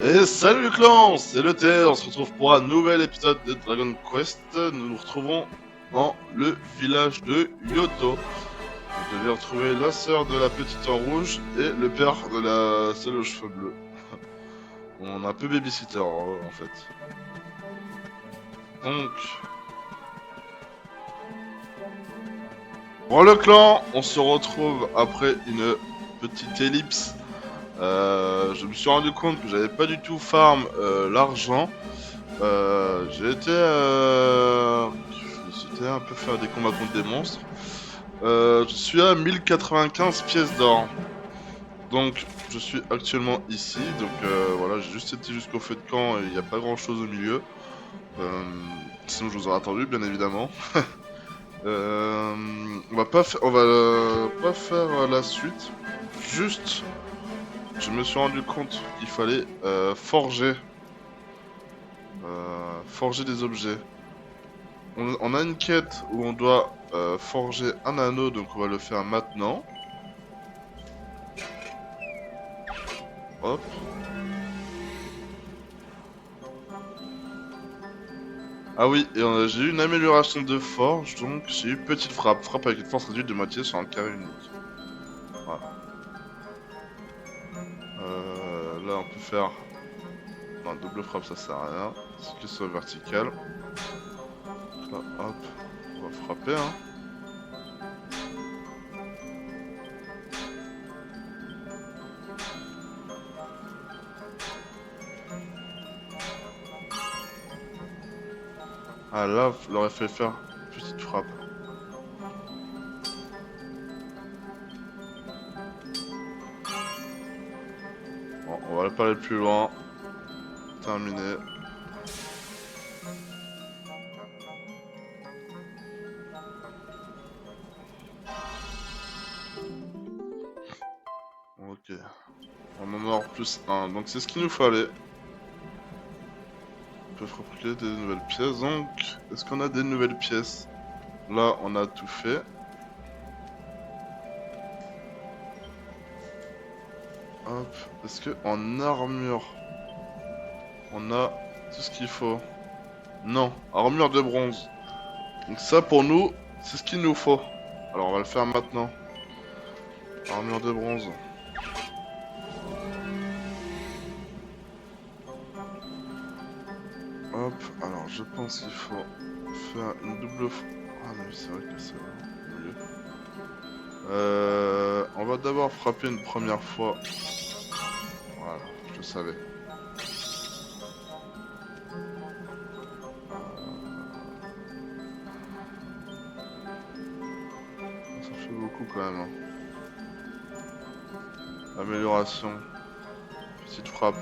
Et salut le clan, c'est le Terre, on se retrouve pour un nouvel épisode de Dragon Quest. Nous nous retrouvons dans le village de Yoto. Vous devez retrouver la sœur de la petite en rouge et le père de la seule aux cheveux bleus. On a un peu babysitter en fait. Donc, pour le clan, on se retrouve après une petite ellipse. Je me suis rendu compte que j'avais pas du tout farm l'argent. J'étais un peu faire des combats contre des monstres. Je suis à 1095 pièces d'or. Donc, je suis actuellement ici. Donc, voilà, j'ai juste été jusqu'au feu de camp et il n'y a pas grand chose au milieu. Sinon, je vous aurais attendu, bien évidemment. On va pas pas faire la suite. Juste, je me suis rendu compte qu'il fallait forger des objets. On a une quête où on doit forger un anneau, donc on va le faire maintenant. Hop. Ah oui, et j'ai eu une amélioration de forge, donc j'ai eu petite frappe. Frappe avec une force réduite de moitié sur un carré unique. Voilà. Là on peut faire... Non, double frappe ça sert à rien. C'est que sur vertical. Là, hop, on va frapper hein. Ah là, il aurait fallu faire une petite frappe. Bon, on va pas aller plus loin. Terminé. Ok. On en a plus un. Donc c'est ce qu'il nous fallait. On peut fabriquer des nouvelles pièces. Donc, est-ce qu'on a des nouvelles pièces? Là, on a tout fait. Hop. Est-ce que en armure, on a tout ce qu'il faut? Non. Armure de bronze. Donc ça, pour nous, c'est ce qu'il nous faut. Alors, on va le faire maintenant. Armure de bronze. Hop. Alors, je pense qu'il faut faire une double... Ah mais c'est vrai que c'est mieux. On va d'abord frapper une première fois. Voilà, je le savais. Ça fait beaucoup quand même. Hein. Amélioration. Petite frappe.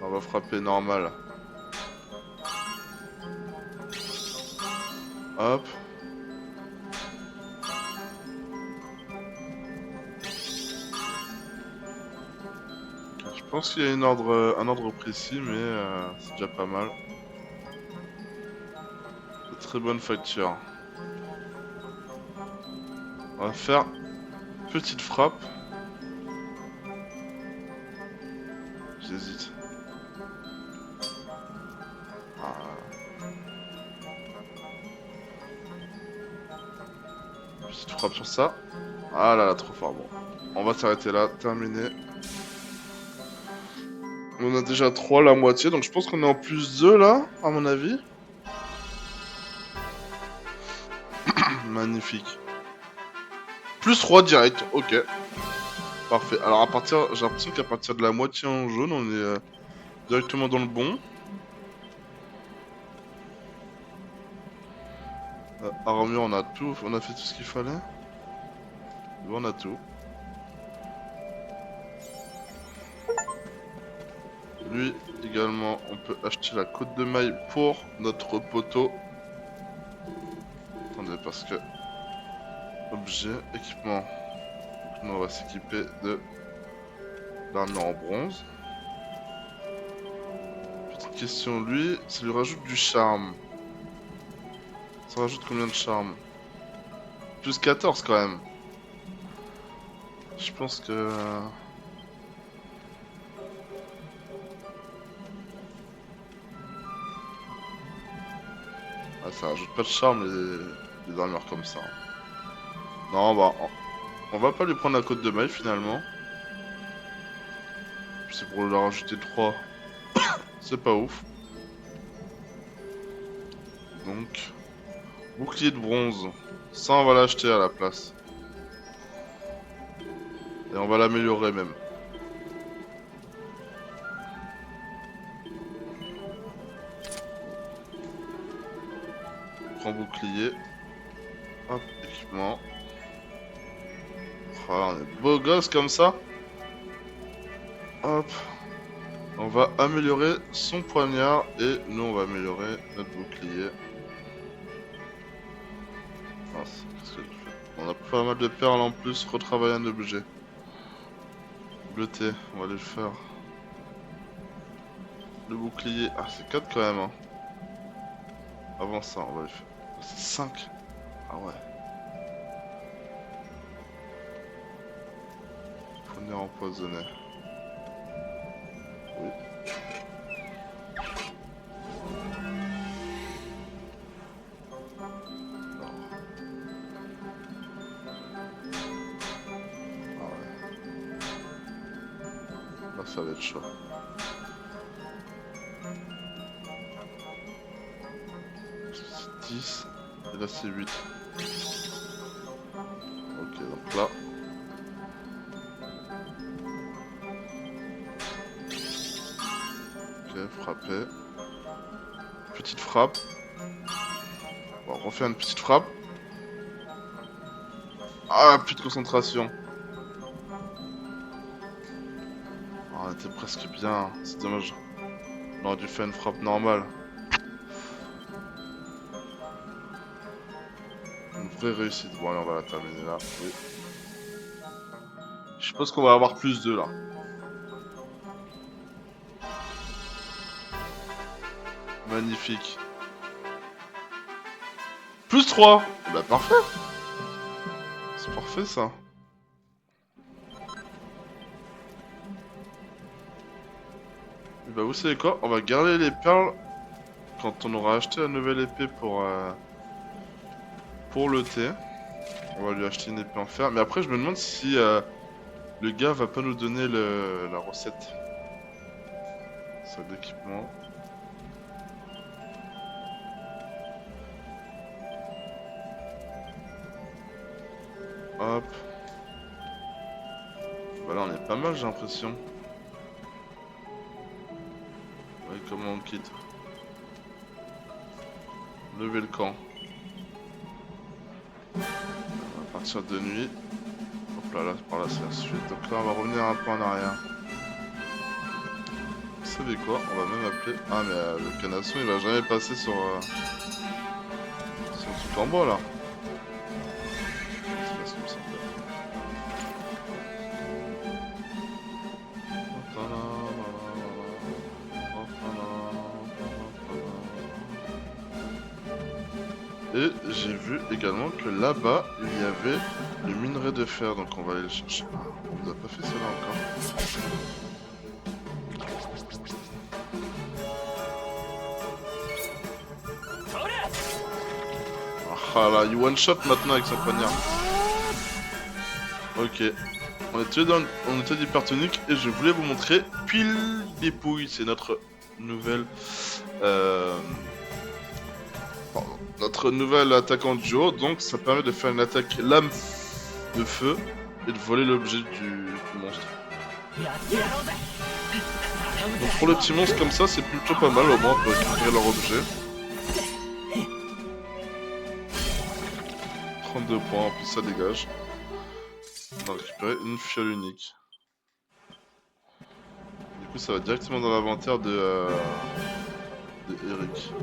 On va frapper normal. Hop. Je pense qu'il y a un ordre précis, mais c'est déjà pas mal. De très bonne facture. On va faire petite frappe. J'hésite. Petite frappe sur ça. Ah là là, trop fort. Bon, on va s'arrêter là. Terminé. On a déjà 3 la moitié, donc je pense qu'on est en plus 2 là, à mon avis. Magnifique. Plus 3 direct, ok. Parfait. Alors j'ai l'impression qu'à partir de la moitié en jaune, on est directement dans le bon. Armure, on a tout, on a fait tout ce qu'il fallait. Bon, on a tout. Lui également, on peut acheter la côte de maille pour notre poteau. Attendez, parce que objet, équipement. Donc, nous on va s'équiper de l'armure en bronze. Petite question, lui, ça lui rajoute du charme. Ça rajoute combien de charme? Plus 14 quand même. Je pense que... Ah, ça rajoute pas de charme les armures comme ça. Non, bah, on va pas lui prendre la côte de maille finalement. C'est pour leur rajouter 3. C'est pas ouf. Donc, bouclier de bronze. Ça, on va l'acheter à la place. Et on va l'améliorer même. Prends bouclier. Hop, équipement. Oh, on est beau gosse comme ça. Hop. On va améliorer son poignard et nous on va améliorer notre bouclier. Qu'est-ce que je fais? On a pas mal de perles en plus, retravailler un objet. Bleuté, on va aller le faire. Le bouclier, ah c'est 4 quand même hein. Avant ça, on va le faire. C'est 5. Ah ouais. Poignard empoisonné. Oui. Ça va être chaud. C'est 10 et là c'est 8. Ok, donc là. Ok, frapper. Petite frappe. On va refaire une petite frappe. Ah, plus de concentration. On était presque bien, c'est dommage. On aurait dû faire une frappe normale. Une vraie réussite. Bon allez, on va la terminer là. Oui. Je suppose qu'on va avoir plus 2 là. Magnifique. Plus 3. Bah parfait. C'est parfait ça. Bah vous savez quoi, on va garder les perles quand on aura acheté la nouvelle épée pour le thé. On va lui acheter une épée en fer. Mais après je me demande si le gars va pas nous donner la recette. Sac d'équipement. Hop. Bah là on est pas mal j'ai l'impression. Ouais, comment on quitte? Lever le camp. On va partir de nuit. Hop là, par là c'est la suite. Donc là on va revenir un peu en arrière. Vous savez quoi? On va même appeler... Ah mais le canasson il va jamais passer sur le truc en bois là. Et j'ai vu également que là-bas, il y avait le minerai de fer, donc on va aller le chercher. Ah, on nous a pas fait cela encore. Ah là, il one shot maintenant avec son poignard. Ok. On était d'hypertonique et je voulais vous montrer Pile Dépouille. C'est notre nouvelle... notre nouvel attaquant duo, donc ça permet de faire une attaque lame de feu et de voler l'objet du monstre. Donc pour le petit monstre comme ça, c'est plutôt pas mal, au moins on peut récupérer leur objet. 32 points, en plus ça dégage. On va récupérer une fiole unique. Du coup ça va directement dans l'inventaire de Eric.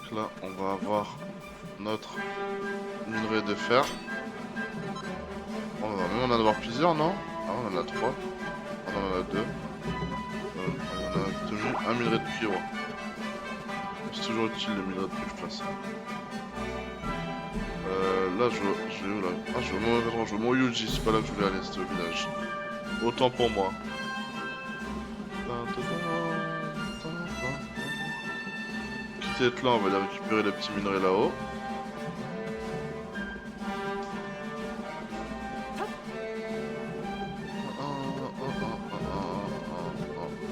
Donc là on va avoir notre minerai de fer. On va même en avoir plusieurs, non? Ah, on en a 3. Ah, on en a 2. On a obtenu un minerai de cuivre. C'est toujours utile le minerai de cuivre de toute façon. Là je vais où là? Ah, je vais au mauvais endroit, je vais au Mont Yuji, c'est pas là que je voulais aller, c'était au village. Autant pour moi. profiter d'être là, on va aller récupérer les petits minerais là-haut.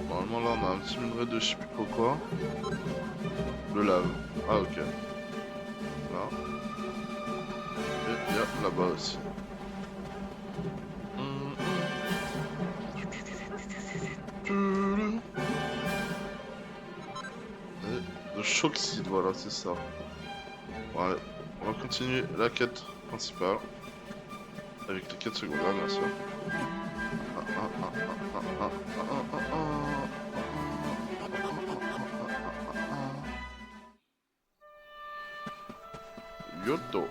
Normalement là on a un petit minerai de je sais plus trop quoi. Le lave. Ah ok. Là. Et il y a là-bas aussi. Le Choxide, voilà, c'est ça. Ouais, on va continuer la quête principale. Avec les quêtes secondaires, bien sûr. Yoto.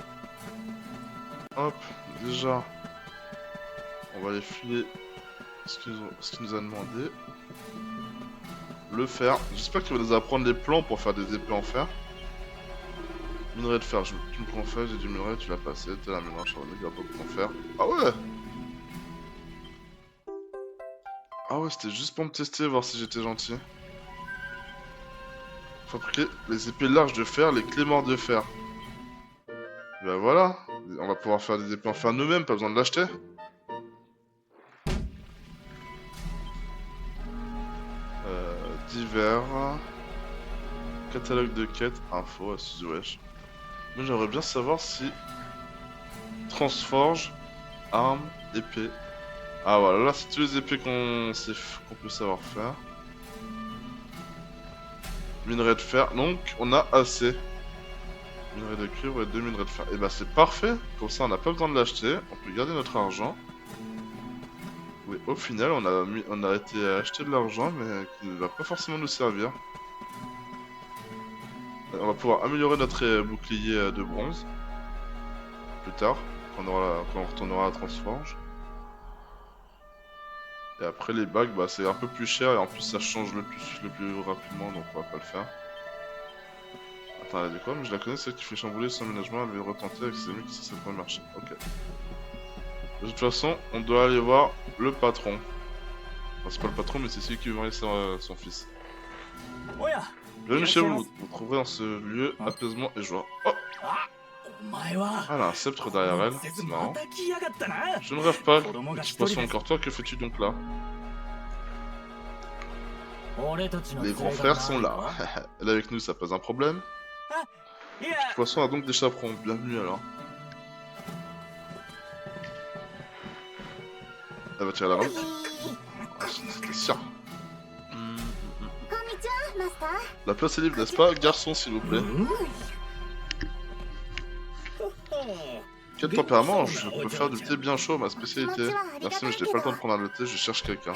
Hop, déjà. On va aller filer ce qu'il nous a demandé. Le fer. J'espère qu'il va nous apprendre les plans pour faire des épées en fer. Minerai de fer, tu me prends en fer, j'ai du minerai, tu l'as passé, t'es la mélange sur le méga pop en fer. Ah ouais! Ah ouais, c'était juste pour me tester, voir si j'étais gentil. Fabriquer les épées larges de fer, les clémores de fer. Ben voilà, on va pouvoir faire des épées en fer nous-mêmes, pas besoin de l'acheter. Divers. Catalogue de quêtes, info, astuces wesh. Moi j'aimerais bien savoir si Transforge, armes, épée. Ah voilà, là c'est tous les épées qu'on peut savoir faire. Minerai de fer, donc on a assez. Minerai de cuivre et 2 minerais de fer. Et bah c'est parfait, comme ça on n'a pas besoin de l'acheter, on peut garder notre argent. Oui, au final on a été acheter de l'argent mais qui ne va pas forcément nous servir. On va pouvoir améliorer notre bouclier de bronze plus tard, quand on retournera à Transforge. Et après les bagues, bah, c'est un peu plus cher et en plus ça change le plus rapidement, donc on va pas le faire. Attends, elle a dit quoi? Mais je la connais, celle qui fait chambouler son aménagement, elle veut retenter avec ses amis qui ça pourrait marcher. Ok. De toute façon, on doit aller voir le patron. Enfin, c'est pas le patron, mais c'est celui qui veut marier son fils. Bienvenue chez vous, vous trouverez dans ce lieu apaisement et joie. Oh! Elle a un sceptre derrière elle, c'est marrant. Je ne rêve pas, petit poisson encore toi, que fais-tu donc là? Les grands frères sont là. Elle est avec nous, ça pose un problème? Le petit poisson a donc des chaperons, bienvenue alors. Elle va tirer la langue. Ah, c'était sûr. La place est libre, n'est-ce pas? Garçon, s'il vous plaît. Quel tempérament? Je peux faire du thé bien chaud, ma spécialité. Merci, mais je n'ai pas le temps de prendre un thé, je cherche quelqu'un.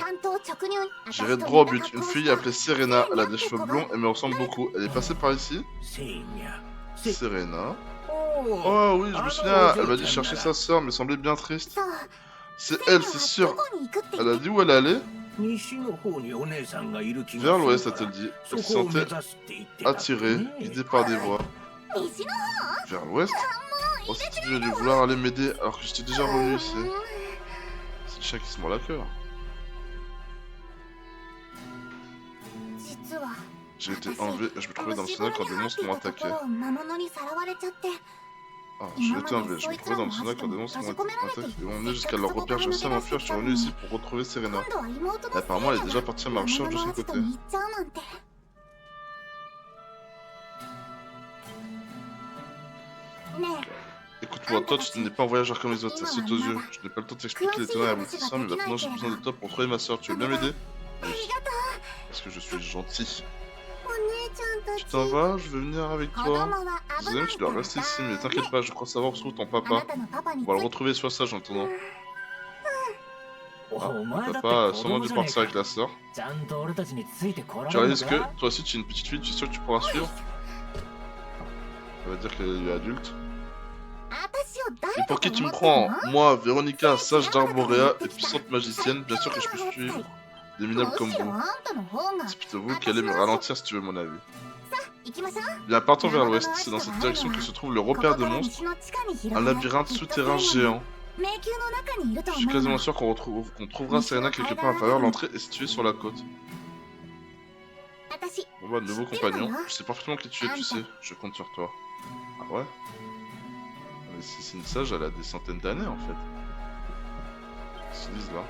J'irai droit au but. Une fille appelée Serena, elle a des cheveux blonds et me ressemble beaucoup. Elle est passée par ici? Serena? Oh oui, je me souviens, elle m'a dit chercher sa sœur, mais semblait bien triste. C'est elle, c'est sûr. Elle a dit où elle allait? Vers l'ouest, a-t-elle dit. Elle se sentait attirée, guidée par des voix. Vers l'ouest? Oh, si tu veux vouloir aller m'aider alors que j'étais déjà revenu ici. C'est le chien qui se mord la queue. J'ai été enlevé et je me trouvais dans le Sénat quand des monstres m'ont attaqué. Ah, j'ai été enlevé, je me trouvais dans le Sénat quand des monstres m'ont attaqué et m'ont emmené jusqu'à leur repère. J'ai réussi à m'enfuir, je suis revenu ici pour retrouver Serena. Et apparemment, elle est déjà partie à ma recherche de son côté. Écoute-moi, toi tu n'es pas un voyageur comme les autres, ça saute aux yeux. Je n'ai pas le temps de t'expliquer les tenants et aboutissants, mais maintenant j'ai besoin de toi pour trouver ma soeur. Tu veux bien m'aider? Oui. Parce que je suis gentil. Tu t'en vas? Je veux venir avec toi. Désolé, tu dois rester ici, mais t'inquiète pas, je crois savoir où se trouve ton papa. On va le retrouver, sois sage en attendant. Ah, ton papa a sûrement dû partir avec la soeur. Tu réalises que toi aussi tu es une petite fille, tu es sûr que tu pourras suivre? Ça veut dire qu'elle est adulte. Et pour qui tu me prends? Moi, Véronica, sage d'Arborea et puissante magicienne, bien sûr que je peux suivre des minables comme vous. C'est plutôt vous qui allez me ralentir si tu veux mon avis. Bien, partons vers l'ouest, c'est dans cette direction que se trouve le repère de monstres, un labyrinthe souterrain géant. Je suis quasiment sûr qu'on trouvera Serena quelque part à l'intérieur, l'entrée est située sur la côte. Bon bah, nouveau compagnon. Je sais parfaitement qui tu es, tu sais. Je compte sur toi. Ah ouais? Mais si c'est une sage, elle a des centaines d'années en fait. Qu'est-ce qu'ils disent là?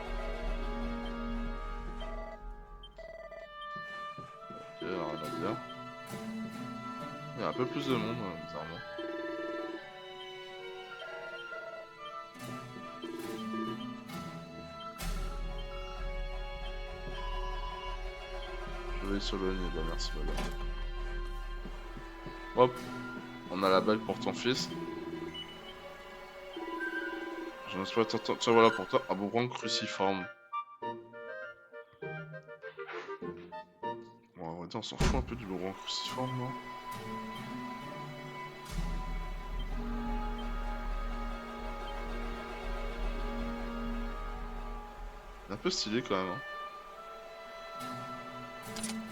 Ok, alors elle a bien. Il y a un peu plus de monde, bizarrement. Je vais s'éloigner, bah merci madame. Hop, on a la bague pour ton fils. Je n'ose pas t'entendre. Tiens, voilà pour toi, un boomerang cruciforme. Bon, on va dire, on s'en fout un peu du boomerang cruciforme, non? C'est un peu stylé quand même, hein.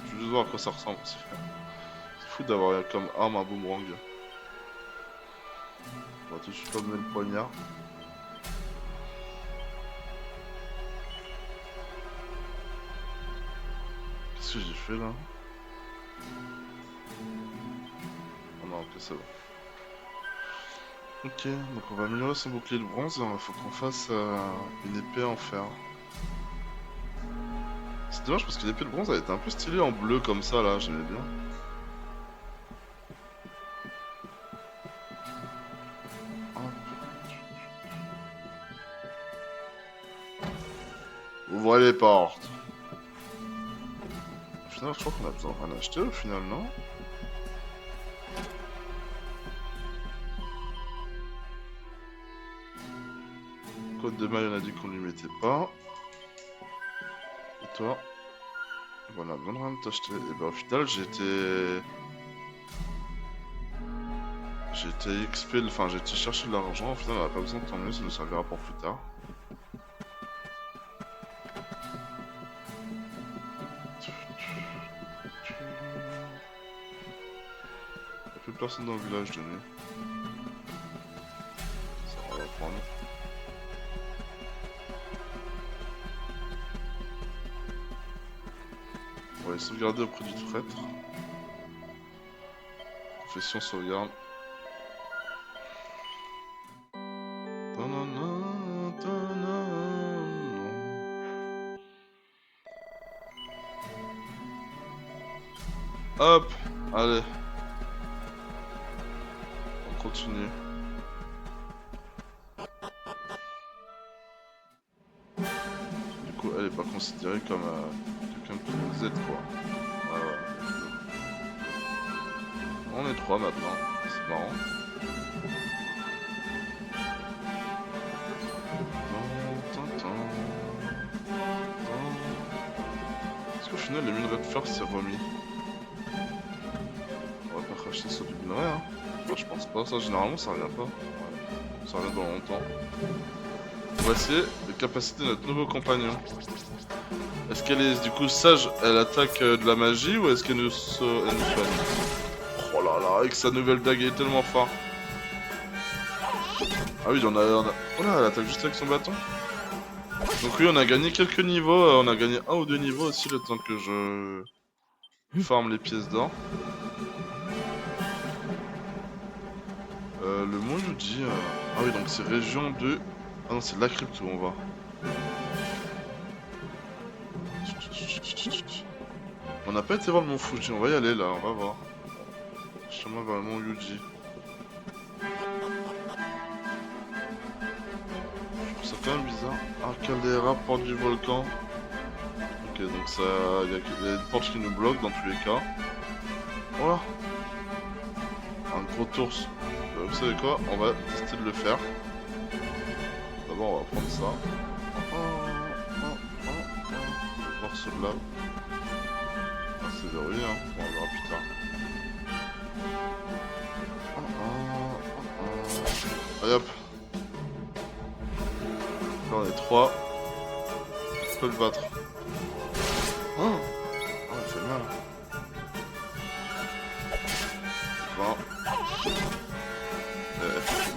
Je veux juste voir à quoi ça ressemble. C'est fou d'avoir comme arme un boomerang. On va tout de suite emmener le poignard. Qu'est-ce que j'ai fait là? Oh non, ok, c'est bon. Ok, donc on va améliorer son bouclier de bronze et il faut qu'on fasse une épée en fer. C'est dommage parce que l'épée de bronze elle était un peu stylée en bleu comme ça là, j'aimais bien. Ouvrez les portes. Au final, je crois qu'on a besoin de rien acheter au final, non? Code de maille, on a dit qu'on lui mettait pas. Et toi? Voilà, besoin de rien de t'acheter. Et bah au final, j'ai été XP, enfin j'ai été chercher de l'argent. Au final, on a pas besoin de tant mieux, ça nous servira pour plus tard. Y'a plus personne dans le village de nuit. Ça va prendre. On va les sauvegarder auprès du traître. Confession sauvegarde. Hop, allez. On continue. Du coup, elle est pas considérée comme quelqu'un qui nous aide, quoi. Ouais, ouais. On est 3 maintenant, c'est marrant. Est-ce qu'au final, le minerai de fer s'est remis? On va pas racheter sur du minerai, hein. Enfin, je pense pas, ça généralement ça revient pas. Ouais. Ça revient dans longtemps. Voici les capacités de notre nouveau compagnon. Est-ce qu'elle est du coup sage, elle attaque de la magie ou est-ce qu'elle nous soigne? Oh là là, avec sa nouvelle dague, elle est tellement fort. Ah oui, on a... Oh là, elle attaque juste avec son bâton. Donc oui, on a gagné quelques niveaux, on a gagné 1 ou 2 niveaux aussi le temps que je farme les pièces d'or. Le mont Yuji... Ah oui, donc c'est région de... Ah non, c'est la crypte où on va. On n'a pas été voir le mont Fuji, on va y aller là, on va voir. Chemin vers le mont Yuji. Je trouve ça quand même bizarre. Ah, Caldera, porte du volcan. Ok, donc ça... Il y a une porte qui nous bloque dans tous les cas. Voilà. Un gros ours. Vous savez quoi? On va tester de le faire. D'abord, on va prendre ça. Voir celui-là. Ah, c'est verrouillé, hein. Bon, on verra plus tard. Allez hop. Là, on est 3. On peut le battre. Oh, il fait mal. 20.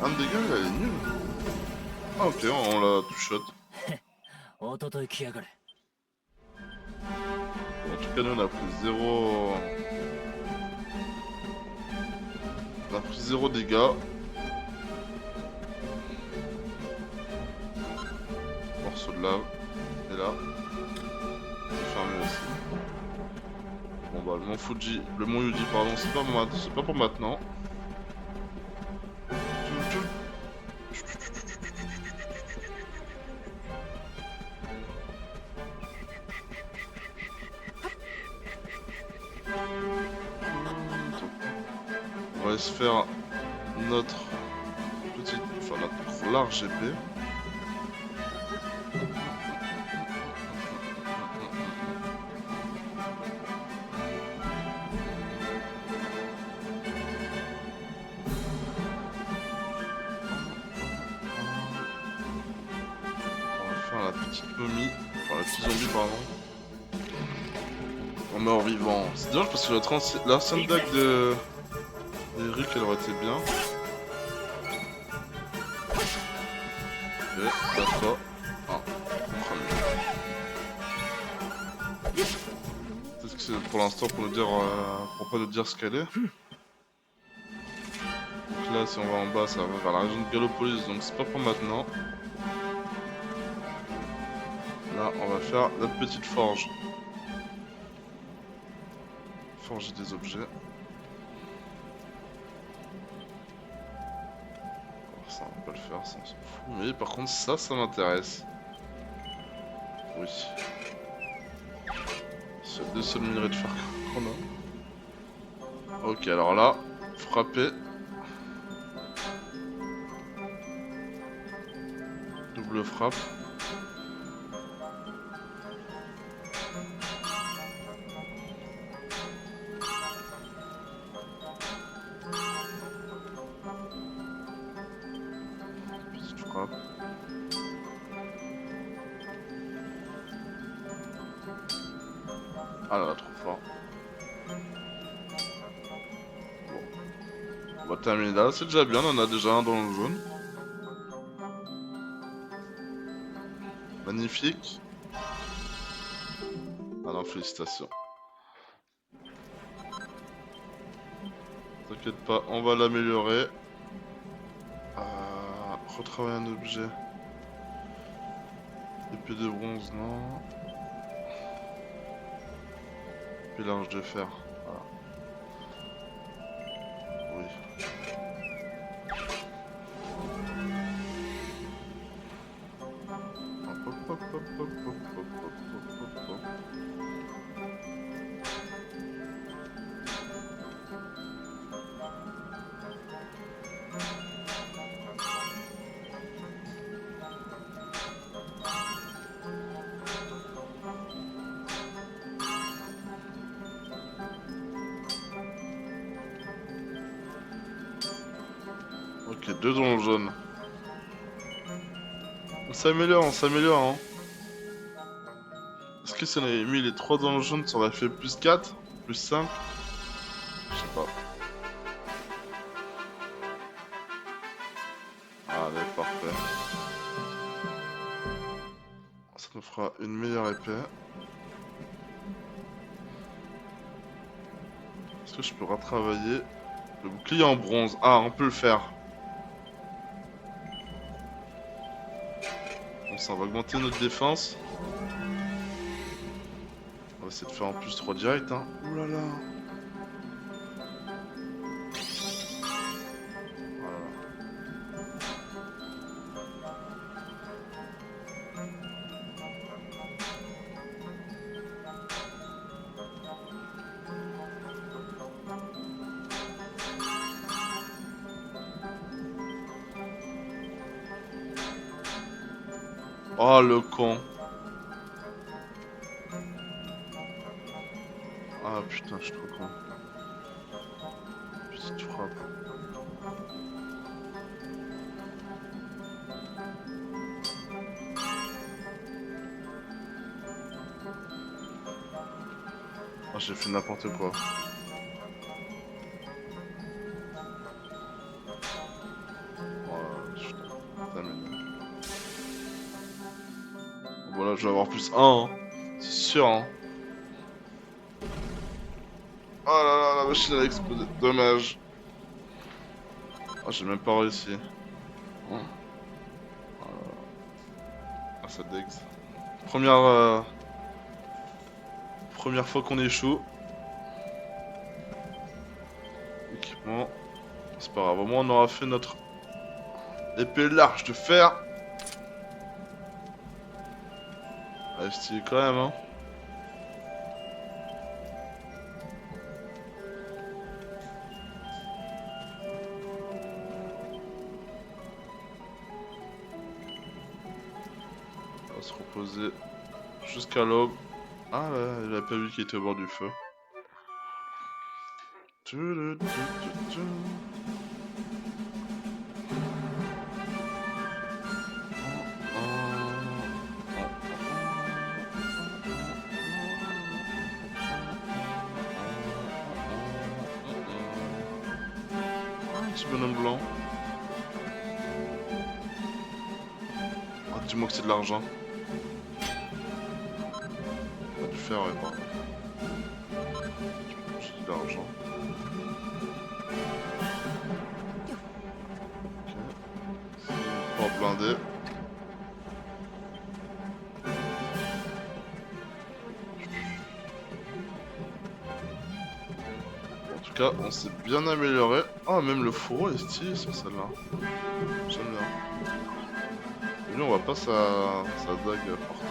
Un de dégâts, elle est nulle. Ah ok, on l'a two-shot. En tout cas, nous on a pris 0. On a pris 0 dégâts. Morceau de lave. Et là. Fermé aussi. Bon bah le mont Fuji. Le mont Yuji, pardon, c'est pas pour maintenant. On va se faire notre petite, enfin notre large épée. On va faire la petite momie, enfin la petite zombie pardon. En mort vivant. C'est dommage parce que l'ancienne dague de Rick elle aurait été bien. Ok, d'accord. Ah, peut-être que c'est pour l'instant pour nous dire, pour pas nous dire ce qu'elle est. Donc là, si on va en bas, ça va vers la région de Gallopolis, donc c'est pas pour maintenant. Là, on va faire notre petite forge. Forger des objets. Alors ça, on va pas le faire, ça on s'en fout. Mais par contre, ça m'intéresse. Oui. C'est les deux seuls minerais de fer qu'on a. Ok, alors là, frapper. Double frappe. Petite frappe. Ah là là, trop fort. Bon. On va terminer là, c'est déjà bien, on en a déjà un dans le jaune. Magnifique. Alors félicitations. T'inquiète pas, on va l'améliorer. Retravailler un objet. Épée de bronze, non. Épée large de fer. Voilà. Oui. Hop, hop, hop, hop, hop, hop, hop, hop, hop, hop. Ok, deux dans le jaune. On s'améliore, hein. Est-ce que si on avait mis les 3 dans le jaune, ça aurait fait plus 4 plus 5? Je sais pas. Allez, parfait. Ça nous fera une meilleure épée. Est-ce que je peux retravailler le bouclier en bronze? Ah, on peut le faire. Bon, ça va augmenter notre défense. On va essayer de faire en plus 3 direct, hein. Ouh là là. Voilà. Oh le con. Ah putain, je suis trop con. Petite frappe. Oh, j'ai fait n'importe quoi. Voilà, je vais avoir plus 1, hein. C'est sûr, hein. Oh là là, la machine a explosé. Dommage. Oh, j'ai même pas réussi. Oh. Ah, ça dex. Première fois qu'on échoue. Équipement. C'est pas grave, au moins on aura fait notre épée large de fer. Ah, stylé quand même, hein. On va se reposer jusqu'à l'aube. Ah là, il a pas vu qu'il était au bord du feu. Petit bonhomme blanc. Ah, dis-moi que c'est de l'argent. Ah, du fer, ouais, pardon. J'ai de l'argent. Ok. C'est une porte blindée. En tout cas, on s'est bien amélioré. Ah, même le fourreau est stylé sur celle-là. J'aime bien. Et lui, on voit pas sa dague portée.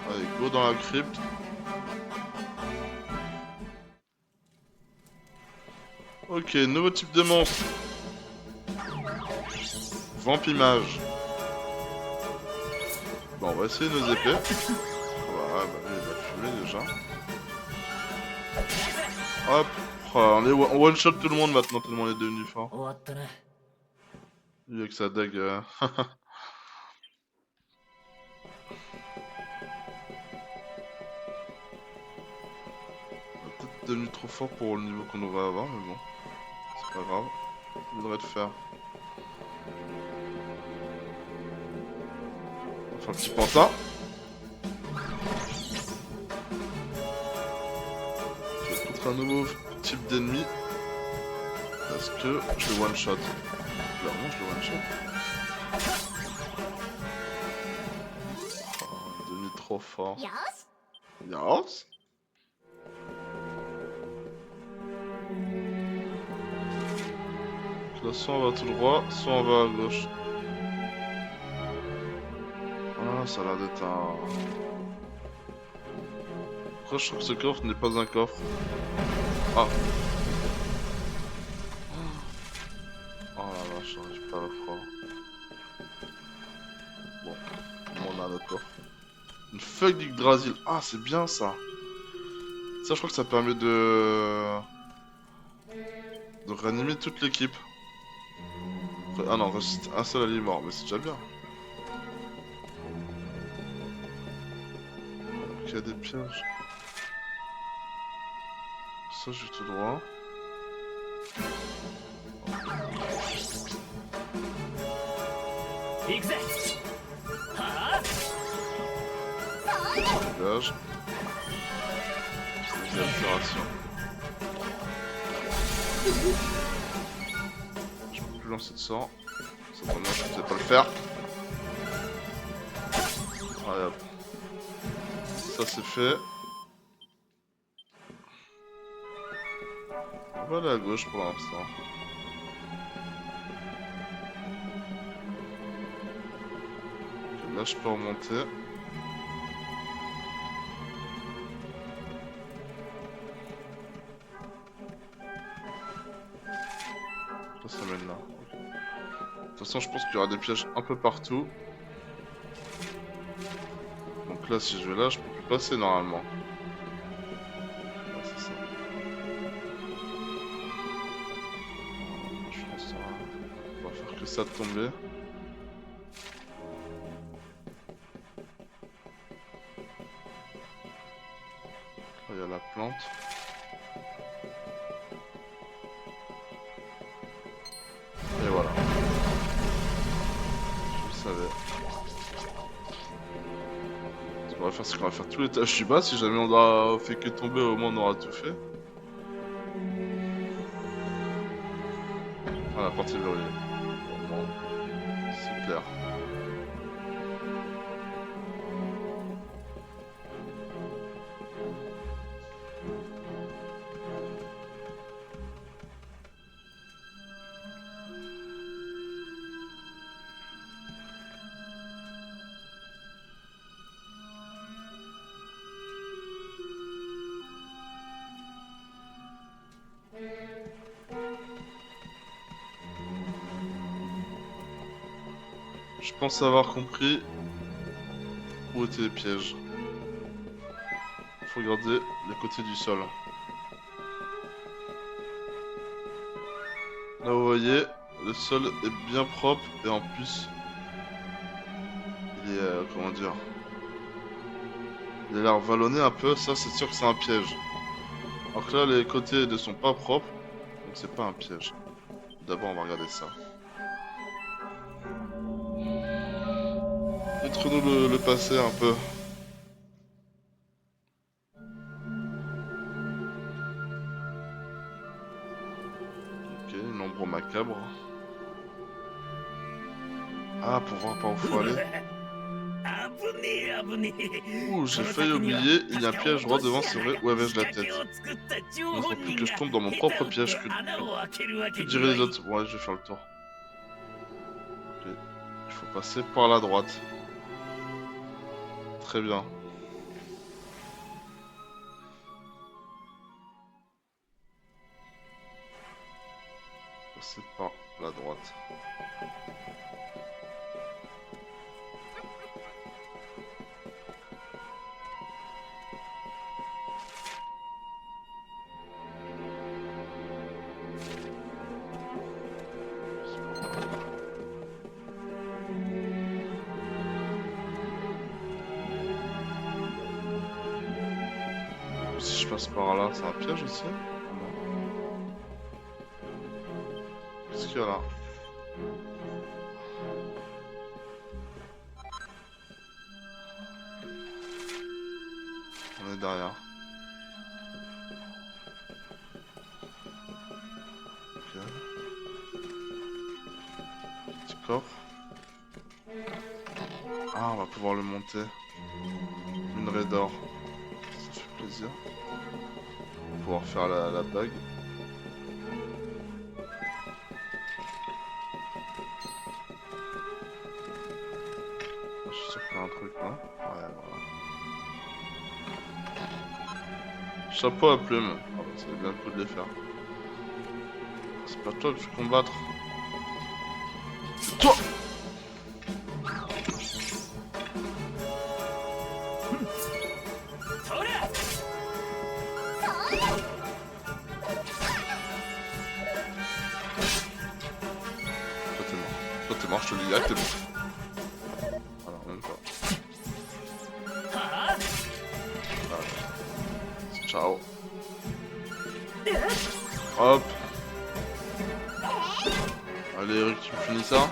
Allez, go dans la crypte. Ok, nouveau type de monstre. Vampimage. Bon, on va essayer nos épées. Voilà, bah, il va fumer déjà. Hop, on one shot tout le monde maintenant, tellement on est devenu fort. Lui avec sa dague. On est peut-être devenu trop fort pour le niveau qu'on aurait avant, mais bon, c'est pas grave. Il devrait le faire. On va faire un petit pantin. Je vais contre un nouveau type d'ennemi. Parce que je le one shot. Clairement, je le one shot. Oh, il est devenu trop fort. Yes. Là, soit on va tout droit, soit on va à gauche. Ah, ça a l'air d'être un... Après, je trouve que ce coffre n'est pas un coffre. Ah. Oh la vache, j'arrive pas à le faire. Bon, on a notre coffre. Une feuille d'Yggdrasil. Ah, c'est bien ça. Ça, je crois que ça permet de réanimer toute l'équipe. Ah non, reste un seul allié mort, mais c'est déjà bien. Il y a des pièges. Ça, je vais tout droit. Dégage. C'est l'altération. Je peux plus lancer de sort. Ça tombe bien, je ne sais pas le faire. Allez hop. Ça c'est fait. On va aller à gauche pour l'instant. Okay, là je peux remonter. Ça mène là. De toute façon, je pense qu'il y aura des pièges un peu partout. Donc là, si je vais là, je peux plus passer normalement. Ah, c'est ça. Je pense on va faire que ça de tomber. Là, il y a la plante. Et voilà. Je le savais. va faire, c'est qu'on va faire tous les tâches du bas. Si jamais on doit fait que tomber, au moins on aura tout fait. Ah, la porte est verrouillée. Bon, c'est clair. Je pense avoir compris où étaient les pièges. Faut regarder les côtés du sol. Là vous voyez, le sol est bien propre et en plus il est comment dire, il a l'air vallonné un peu, ça c'est sûr que c'est un piège. Alors que là les côtés ne sont pas propres, donc c'est pas un piège. D'abord on va regarder ça. Montre-nous le passé un peu. Ok, une ombre macabre. Ah, pour voir par où faut aller. Ouh, j'ai failli oublier, il y a un piège droit devant, c'est vrai, où avais-je la tête? Il ne faut plus que je tombe dans mon propre piège. Que diraient les autres? Ouais, je vais faire le tour. Ok. Il faut passer par la droite. Très bien. Passer par la droite. Si je passe par là, c'est un piège aussi? Non. Qu'est-ce qu'il y a là? On est derrière. Ok. Petit coffre. Ah, on va pouvoir le monter. Une raie d'or. Ça fait plaisir. On va pouvoir faire la bague. Je suis sûr qu'il y a un truc là. Ouais, voilà. Chapeau à plumes. Ah, bah, c'est bien le coup de les faire. C'est pas toi que je vais combattre. C'est toi! Toi t'es mort, je te le dis direct, t'es mort. Voilà, même pas. Voilà. Ciao. Hop. Allez Eric, tu me finis ça?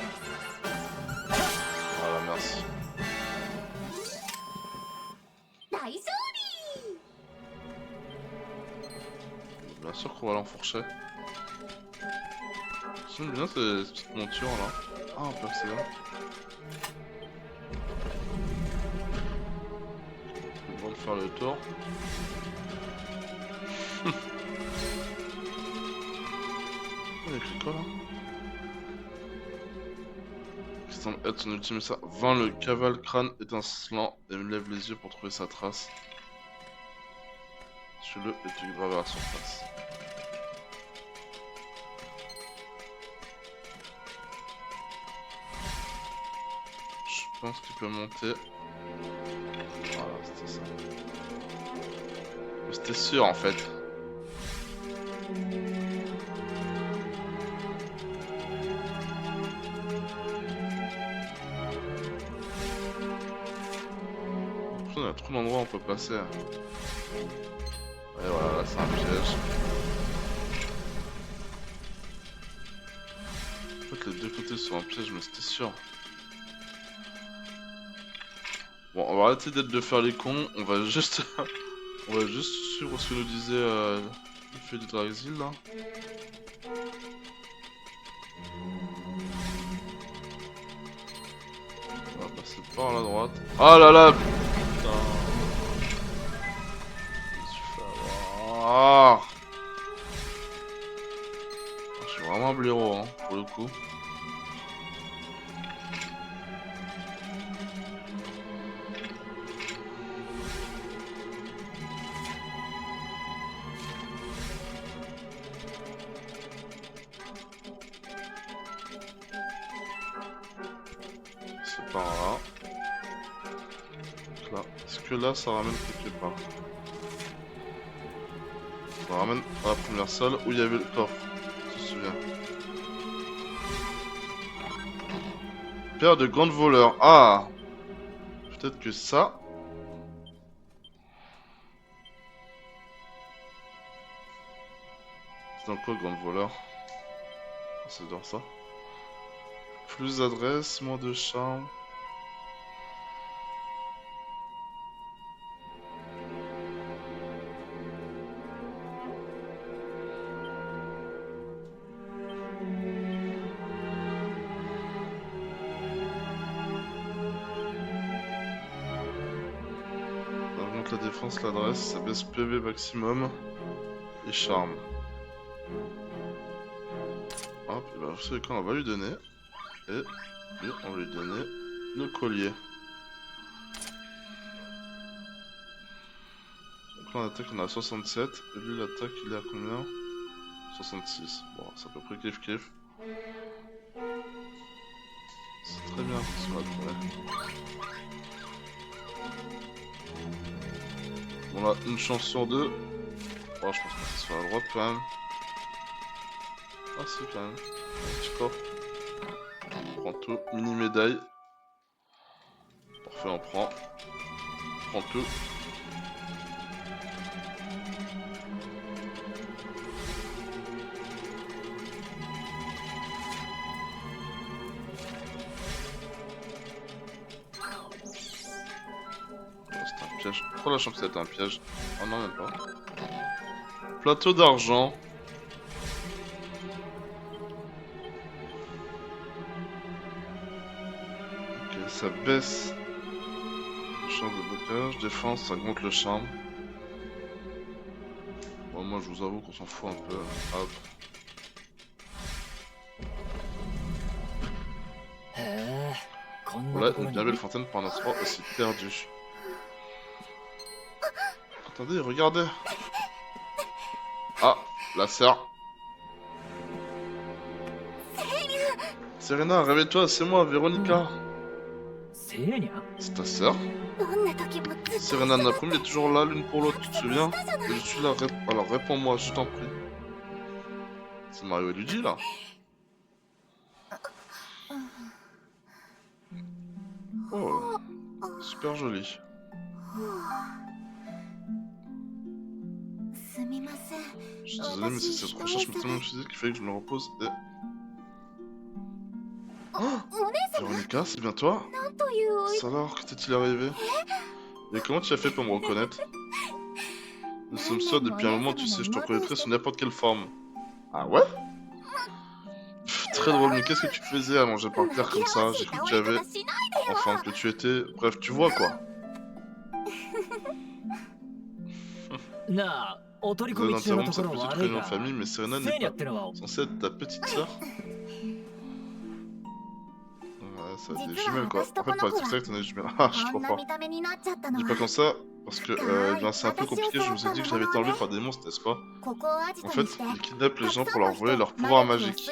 Voilà, merci. Bien sûr qu'on va l'enfourcher. J'aime bien ces petites montures là. Ah, on peut accéder là. On va faire le tour. Il y a écrit quoi là? Qui semble être son ultime ça. Vint le cavale crâne étincelant et me lève les yeux pour trouver sa trace. Suis-le et tu graves à la surface. Je pense qu'il peut monter. Voilà, c'était ça. Mais c'était sûr en fait. Il y a trop d'endroits où on peut passer. Et voilà, là c'est un piège. En fait les deux côtés sont un piège mais c'était sûr. Bon, on va arrêter d'être de faire les cons, on va juste... on va juste suivre ce que nous disait le fait du Draxil là. On va passer par la droite. Ah là là, putain. Je me suis fait avoir. Je suis vraiment un blaireau hein, pour le coup. C'est par là. Donc là. Est-ce que là ça ramène quelque part? Ça ramène à la première salle où il y avait le coffre. Je me souviens. Paire de grands voleurs. Ah! Peut-être que ça. C'est dans quoi, grande voleur? C'est dans ça. Plus d'adresse, moins de charme. Ça augmente la défense, l'adresse, ça baisse PV maximum et charme. Hop, et ben vous savez quoi, on va lui donner. Et lui, on va lui donner le collier. Donc là, on attaque, on a 67. Et lui, l'attaque, il est à combien? 66. Bon, c'est à peu près kiff-kiff. C'est très bien ce qu'on a trouvé. On a une chance sur deux. Oh, je pense que c'est sur la droite quand même. Ah si quand même. Un petit coffre. On prend tout. Mini médaille. Parfait, on prend. On prend tout. C'était un piège. Trop la chance que c'était un piège. Oh non, même pas. Plateau d'argent. Ok, ça baisse le champ de blocage. Défense, ça augmente le charme. Bon, moi je vous avoue qu'on s'en fout un peu. Hop. Voilà une bien belle fontaine pour un endroit aussi perdu. Attendez, regardez. Ah, la sœur. Serena, réveille-toi, c'est moi, Véronica. C'est ta sœur? Serena Naprum est toujours là, l'une pour l'autre, tu te souviens? Je suis là, alors réponds-moi, je t'en prie. C'est Mario et Luigi là? Oh, super joli. Je suis désolé, mais c'est cette recherche tellement physique qu'il fallait que je me repose et... Oh, Véronica, c'est bien toi? Ça alors, que t'est-il arrivé? Et comment tu as fait pour me reconnaître? Nous sommes sûrs depuis un moment, tu sais, je te reconnaîtrais sous n'importe quelle forme. Ah ouais? Pff, très drôle, mais qu'est-ce que tu faisais à manger par terre comme ça? J'ai cru que tu avais... Enfin, que tu étais... Bref, tu vois quoi. Désolé d'interrompre sa petite réunion de famille, mais Serena n'est pas censée être ta petite sœur? Ouais, ça a des jumelles quoi. En fait, pour être exact, on a des jumelles. Ah, je suis trop fort. Dis pas comme ça, parce que eh bien, c'est un peu compliqué. Je vous ai dit que j'avais été enlevé par des monstres, n'est-ce pas? En fait, ils kidnappent les gens pour leur voler leur pouvoir magique.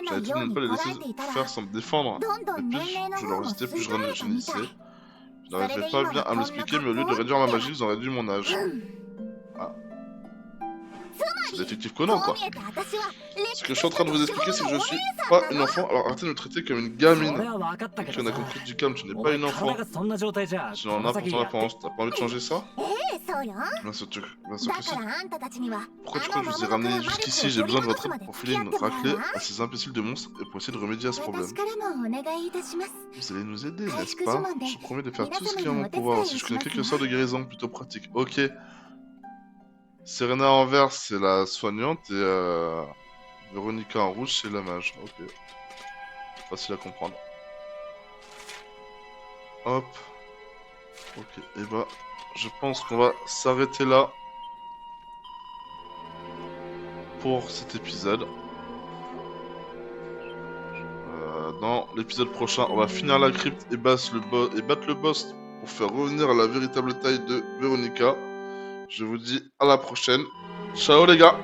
J'avais dit de ne pas les laisser faire sans me défendre. Mais plus je leur résistais, plus je rajeunissais. Je n'arrivais pas bien à me l'expliquer, mais au lieu de réduire ma magie, ils ont réduit mon âge. Ah. C'est détective Conan quoi. Ce que je suis en train de vous expliquer, c'est que je suis pas une enfant, alors arrêtez de me traiter comme une gamine. Tu en as compris du calme, tu n'es pas une enfant. Tu en as pour ton apparence, t'as pas envie de changer ça? そうよ。 Bien sûr, que だ si. からあんたたちには Pourquoi tu crois que je vous ai ramené jusqu'ici? J'ai besoin de votre aide pour filer une raclée à ces imbéciles de monstres et pour essayer de remédier à ce problème. 私からもお願いいたします。 Vous allez nous aider, Ah, n'est-ce je pas? demande. Je vous promets de faire tout ce Minasama qui est en no mon pouvoir. otezai Si o je connais shimasu quelques wa. sorts de guérison plutôt pratiques. Ok. Serena en vert, c'est la soignante et Veronica en rouge, c'est la mage. Ok. Facile à comprendre. Hop. Ok. Et bah, je pense qu'on va s'arrêter là pour cet épisode. Dans l'épisode prochain, on va finir la crypte et battre le boss pour faire revenir la véritable taille de Veronica. Je vous dis à la prochaine. Ciao les gars!